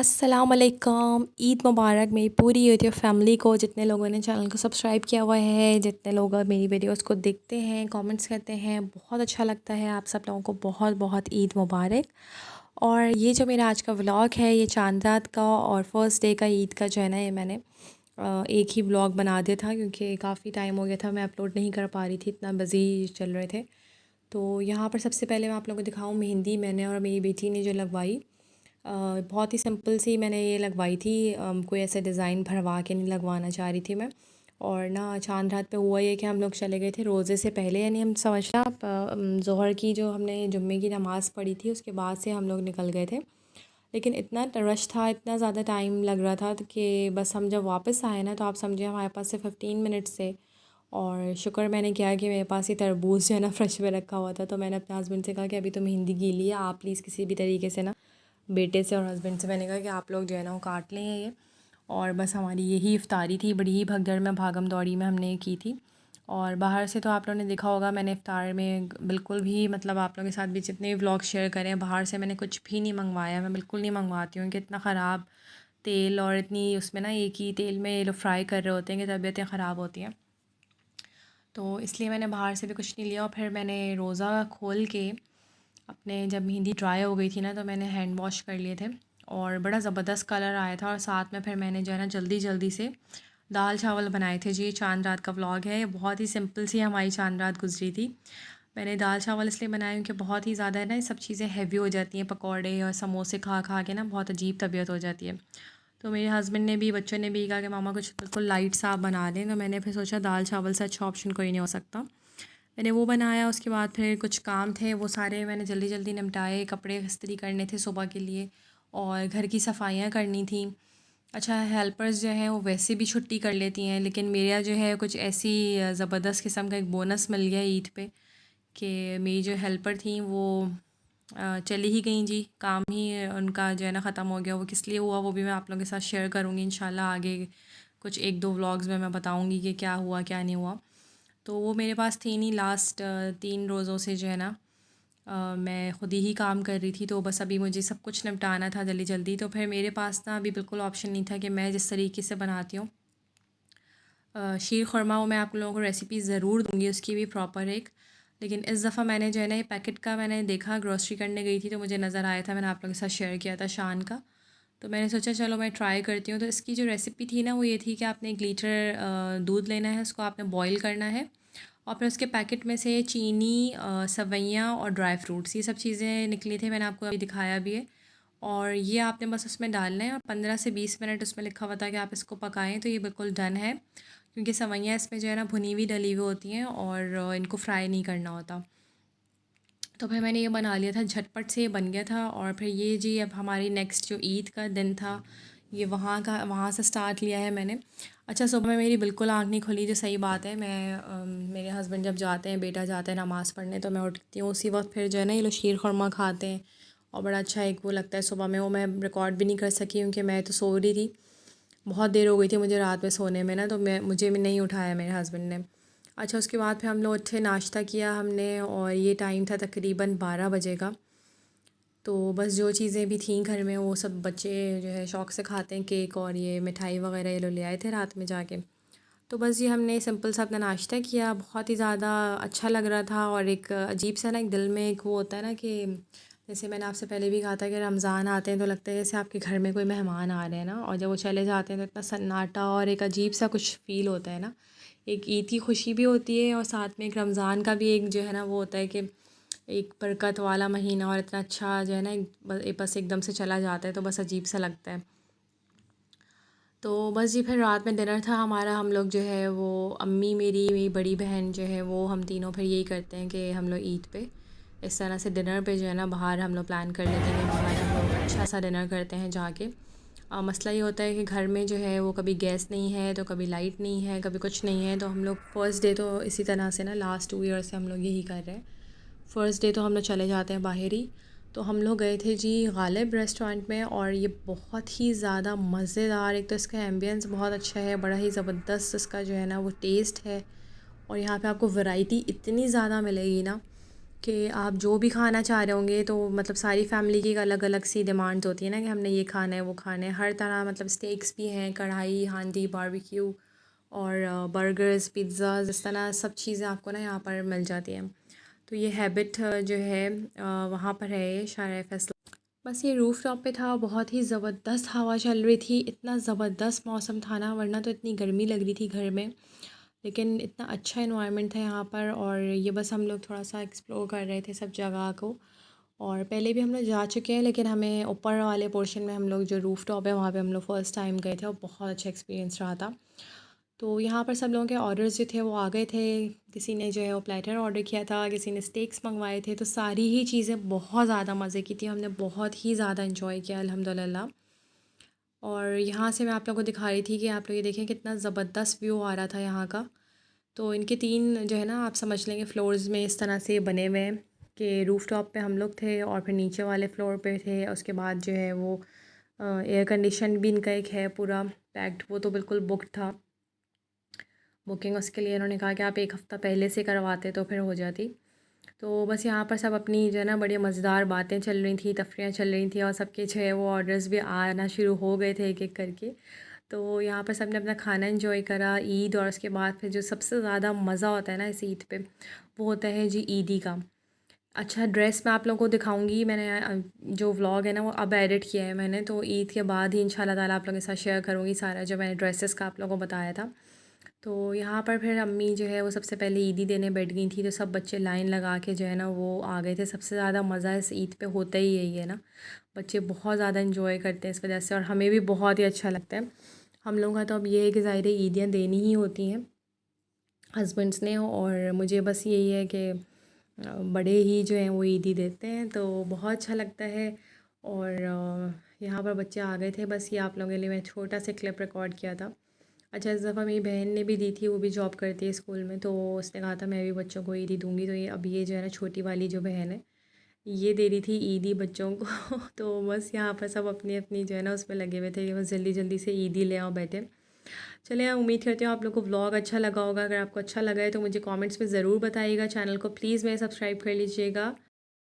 अस्सलामुअलैकुम, ईद मुबारक मेरी पूरी यूट्यूब फैमिली को। जितने लोगों ने चैनल को सब्सक्राइब किया हुआ है, जितने लोग मेरी वीडियोस को देखते हैं, कमेंट्स करते हैं, बहुत अच्छा लगता है। आप सब लोगों को बहुत बहुत ईद मुबारक। और ये जो मेरा आज का व्लॉग है, ये चांद रात का और फर्स्ट डे का ईद का जो है ना, ये मैंने एक ही व्लॉग बना दिया था क्योंकि काफ़ी टाइम हो गया था, मैं अपलोड नहीं कर पा रही थी, इतना बिज़ी चल रहे थे। तो यहाँ पर सबसे पहले मैं आप लोगों को दिखाऊँ, मेहंदी मैंने और मेरी बेटी ने जो लगवाई। बहुत ही सिंपल सी मैंने ये लगवाई थी। कोई ऐसे डिज़ाइन भरवा के नहीं लगवाना चाह रही थी मैं। और ना चांद रात पे हुआ ये कि हम लोग चले गए थे रोज़े से पहले, यानी हम समझना आप ज़ोहर की जो हमने जुम्मे की नमाज़ पढ़ी थी उसके बाद से हम लोग निकल गए थे। लेकिन इतना रश था, इतना ज़्यादा टाइम लग रहा था कि बस हम जब वापस आए ना, तो आप समझिए हमारे पास से 15 मिनट्स से। और शुक्र मैंने किया कि मेरे पास ये तरबूज जो है ना फ्रेश में रखा हुआ था। तो मैंने अपने हस्बैंड से कहा कि अभी तो मेहंदी गीली है, आप प्लीज़ किसी भी तरीके से ना, बेटे से और हस्बैंड से मैंने कहा कि आप लोग जो है ना वो काट लें ये। और बस हमारी यही इफ़्तारी थी, बड़ी ही भगदड़ में भागम दौड़ी में हमने की थी। और बाहर से तो आप लोगों ने देखा होगा, मैंने इफ़्तार में बिल्कुल भी मतलब आप लोगों के साथ भी जितने व्लॉग शेयर करें, बाहर से मैंने कुछ भी नहीं मंगवाया। मैं बिल्कुल नहीं मंगवाती हूँ कि इतना ख़राब तेल और इतनी उसमें ना एक ही तेल में ये लोग फ्राई कर रहे होते हैं कि तबीयतें ख़राब होती हैं। तो इसलिए मैंने बाहर से भी कुछ नहीं लिया। और फिर मैंने रोज़ा खोल के अपने जब मेहंदी ड्राई हो गई थी ना, तो मैंने हैंड वॉश कर लिए थे और बड़ा ज़बरदस्त कलर आया था। और साथ में फिर मैंने जो है ना जल्दी जल्दी से दाल चावल बनाए थे जी। चांद रात का व्लॉग है, बहुत ही सिंपल सी हमारी चांद रात गुजरी थी। मैंने दाल चावल इसलिए बनाए क्योंकि बहुत ही ज़्यादा है ना, ये सब चीज़ें हैवी हो जाती हैं, पकौड़े और समोसे खा खा के ना बहुत अजीब तबीयत हो जाती है। तो मेरे हस्बैंड ने भी, बच्चों ने भी कहा कि मामा कुछ बिल्कुल लाइट सा आप बना दें। तो मैंने फिर सोचा दाल चावल से अच्छा ऑप्शन कोई नहीं हो सकता। मैंने वो बनाया। उसके बाद फिर कुछ काम थे, वो सारे मैंने जल्दी जल्दी निपटाए। कपड़े इस्त्री करने थे सुबह के लिए और घर की सफाइयाँ करनी थी। अच्छा, हेल्पर्स जो हैं वो वैसे भी छुट्टी कर लेती हैं, लेकिन मेरा जो है कुछ ऐसी ज़बरदस्त किस्म का एक बोनस मिल गया ईद पे कि मेरी जो हेल्पर थी वो चली ही गई जी। काम ही उनका जो है ना ख़त्म हो गया। वो किस लिए हुआ वो भी मैं आप लोगों के साथ शेयर करूँगी इंशाल्लाह आगे। कुछ एक दो व्लॉग्स में मैं बताऊँगी कि क्या हुआ क्या नहीं हुआ। तो वो मेरे पास थी नहीं लास्ट 3 रोज़ों से जो है ना। मैं ख़ुद ही काम कर रही थी, तो बस अभी मुझे सब कुछ निपटाना था जल्दी जल्दी। तो फिर मेरे पास ना अभी बिल्कुल ऑप्शन नहीं था कि मैं जिस तरीके से बनाती हूँ शीर खुरमा, वो मैं आप लोगों को रेसिपी ज़रूर दूँगी उसकी भी प्रॉपर एक। लेकिन इस दफ़ा मैंने जो है ना ये पैकेट का मैंने देखा, ग्रॉसरी करने गई थी तो मुझे नज़र आया था, मैंने आप लोगों के साथ शेयर किया था शान का। तो मैंने सोचा चलो मैं ट्राई करती हूँ। तो इसकी जो रेसिपी थी ना वो ये थी कि आपने 1 लीटर दूध लेना है, उसको आपने बॉईल करना है और फिर उसके पैकेट में से चीनी, सवैयाँ और ड्राई फ्रूट्स, ये सब चीज़ें निकली थी, मैंने आपको अभी दिखाया भी है। और ये आपने बस उसमें डालना है और 15 से 20 मिनट उसमें लिखा हुआ था कि आप इसको पकाएं। तो ये बिल्कुल डन है क्योंकि सवैयाँ इसमें जो है ना भुनी हुई डली हुई होती हैं और इनको फ्राई नहीं करना होता। तो फिर मैंने ये बना लिया था, झटपट से ये बन गया था। और फिर ये जी अब हमारी नेक्स्ट जो ईद का दिन था, ये वहाँ से स्टार्ट लिया है मैंने। अच्छा, सुबह में मेरी बिल्कुल आँख नहीं खुली, जो सही बात है। मैं मेरे हस्बैंड जब जाते हैं, बेटा जाता है नमाज़ पढ़ने, तो मैं उठती हूँ उसी वक्त। फिर जो है ना ये लोग शीर खुरमा खाते हैं और बड़ा अच्छा एक वो लगता है सुबह में। वो मैं रिकॉर्ड भी नहीं कर सकी क्योंकि मैं तो सो रही थी, बहुत देर हो गई थी मुझे रात में सोने में ना, तो मुझे भी नहीं उठाया मेरे हस्बैंड ने। अच्छा, उसके बाद फिर हम लोग उठे, नाश्ता किया हमने और ये टाइम था तकरीबन 12 बजे का। तो बस जो चीज़ें भी थीं घर में वो सब बच्चे जो है शौक़ से खाते हैं, केक और ये मिठाई वगैरह ये लोग ले आए थे रात में जाके। तो बस ये हमने सिंपल सा अपना नाश्ता किया, बहुत ही ज़्यादा अच्छा लग रहा था। और एक अजीब सा ना एक दिल में एक वो होता है ना कि जैसे मैंने आपसे पहले भी कहा था कि रमज़ान आते हैं तो लगता है जैसे आपके घर में कोई मेहमान आ रहे हैं ना, और जब वो चले जाते हैं तो इतना सन्नाटा और एक अजीब सा कुछ फ़ील होता है ना। एक ईद की खुशी भी होती है और साथ में एक रमज़ान का भी एक जो है ना वो होता है कि एक बरकत वाला महीना और इतना अच्छा जो है ना बस एकदम से चला जाता है, तो बस अजीब सा लगता है। तो बस जी फिर रात में डिनर था हमारा। हम लोग जो है वो अम्मी, मेरी बड़ी बहन जो है वो, हम तीनों फिर यही करते हैं कि हम लोग ईद पे इस तरह से डिनर पे जो है ना बाहर हम लोग प्लान कर लेते हैं कि बाहर हम लोग अच्छा सा डिनर करते हैं जाके। मसला ये होता है कि घर में जो है वो कभी गैस नहीं है, तो कभी लाइट नहीं है, कभी कुछ नहीं है। तो हम लोग फ़र्स्ट डे तो इसी तरह से ना लास्ट 2 ईयर से हम लोग यही कर रहे हैं। फ़र्स्ट डे तो हम लोग चले जाते हैं बाहर ही। तो हम लोग गए थे जी गालिब रेस्टोरेंट में और ये बहुत ही ज़्यादा मज़ेदार, एक तो इसका एम्बियंस बहुत अच्छा है, बड़ा ही ज़बरदस्त इसका जो है ना वो टेस्ट है। और यहाँ पे आपको वैरायटी इतनी ज़्यादा मिलेगी ना कि आप जो भी खाना चाह रहे होंगे तो मतलब सारी फैमिली की अलग अलग सी डिमांड्स होती है ना कि हमने ये खाना है वो खाना है, हर तरह मतलब स्टेक्स भी हैं, कढ़ाई, हांडी, बारबेक्यू और बर्गर्स, पिज़्ज़ा, इस तरह सब चीज़ें आपको ना यहाँ पर मिल जाती हैं। तो ये हैबिट जो है वहाँ पर है, ये शायरा फैसला। बस ये रूफ़ टॉप पे था, बहुत ही ज़बरदस्त हवा चल रही थी, इतना ज़बरदस्त मौसम था ना, वरना तो इतनी गर्मी लग रही थी घर में। लेकिन इतना अच्छा इन्वायरमेंट था यहाँ पर, और ये बस हम लोग थोड़ा सा एक्सप्लोर कर रहे थे सब जगह को। और पहले भी हम लोग जा चुके हैं, लेकिन हमें ऊपर वाले पोर्शन में हम लोग जो रूफ़ टॉप है वहाँ पे हम लोग फ़र्स्ट टाइम गए थे और बहुत अच्छा एक्सपीरियंस रहा था। तो यहाँ पर सब लोगों के ऑर्डर्स जो थे वो आ गए थे। किसी ने जो है वो प्लेटर ऑर्डर किया था, किसी ने स्टेक्स मंगवाए थे, तो सारी ही चीज़ें बहुत ज़्यादा मज़े की थी, हमने बहुत ही ज़्यादा इन्जॉय किया अल्हम्दुलिल्लाह। और यहाँ से मैं आप लोगों को दिखा रही थी कि आप लोग ये देखें कितना ज़बरदस्त व्यू आ रहा था यहाँ का। तो इनके 3 जो है ना, आप समझ लेंगे फ्लोर्स में इस तरह से बने हुए हैं कि रूफ़ टॉप पे हम लोग थे और फिर नीचे वाले फ्लोर पे थे। उसके बाद जो है वो एयर कंडीशन भी इनका एक है पूरा पैक्ड, वो तो बिल्कुल बुक्ड था। बुकिंग उसके लिए इन्होंने कहा कि आप 1 हफ़्ता पहले से करवाते तो फिर हो जाती। तो बस यहाँ पर सब अपनी जो है ना बड़ी मज़ेदार बातें चल रही थी, तफरीयाँ चल रही थी, और सबके जो है वो ऑर्डर्स भी आना शुरू हो गए थे एक एक करके। तो यहाँ पर सब ने अपना खाना एंजॉय करा ईद, और उसके बाद फिर जो सबसे ज़्यादा मज़ा होता है ना इस ईद पे, वो होता है जी ईदी का। अच्छा, ड्रेस मैं आप लोगों को दिखाऊंगी, मैंने जो व्लॉग है ना वो अब एडिट किया है मैंने, तो ईद के बाद ही इंशाल्लाह ताला आप लोगों के साथ शेयर करूँगी सारा जो मैंने ड्रेसेस का आप लोगों को बताया था। तो यहाँ पर फिर अम्मी जो है वो सबसे पहले ईदी देने बैठ गई थी, तो सब बच्चे लाइन लगा के जो है ना वो आ गए थे। सबसे ज़्यादा मज़ा इस ईद पे होता ही यही है ना, बच्चे बहुत ज़्यादा इंजॉय करते हैं इस वजह से, और हमें भी बहुत ही अच्छा लगता है। हम लोगों का तो अब ये है कि ज़ाहिर है ईदियाँ देनी ही होती हैं हस्बैंड्स ने, और मुझे बस यही है कि बड़े ही जो हैं वो ईदी देते हैं, तो बहुत अच्छा लगता है। और यहाँ पर बच्चे आ गए थे, बस ये आप लोगों के लिए मैं छोटा सा क्लिप रिकॉर्ड किया था। अच्छा, इस दफ़ा मेरी बहन ने भी दी थी, वो भी जॉब करती है स्कूल में, तो उसने कहा था मैं भी बच्चों को ईदी दूँगी, तो ये अब ये जो है ना छोटी वाली जो बहन है ये दे रही थी ईदी बच्चों को तो बस यहाँ पर सब अपनी अपनी जो है ना उसमें लगे हुए थे कि बस जल्दी जल्दी से ईदी ले आओ बैठे। चलिए, मैं उम्मीद करती हूँ आप लोग को व्लॉग अच्छा लगा होगा। अगर आपको अच्छा लगा है तो मुझे कमेंट्स में ज़रूर बताइएगा। चैनल को प्लीज़ मेरे सब्सक्राइब कर लीजिएगा।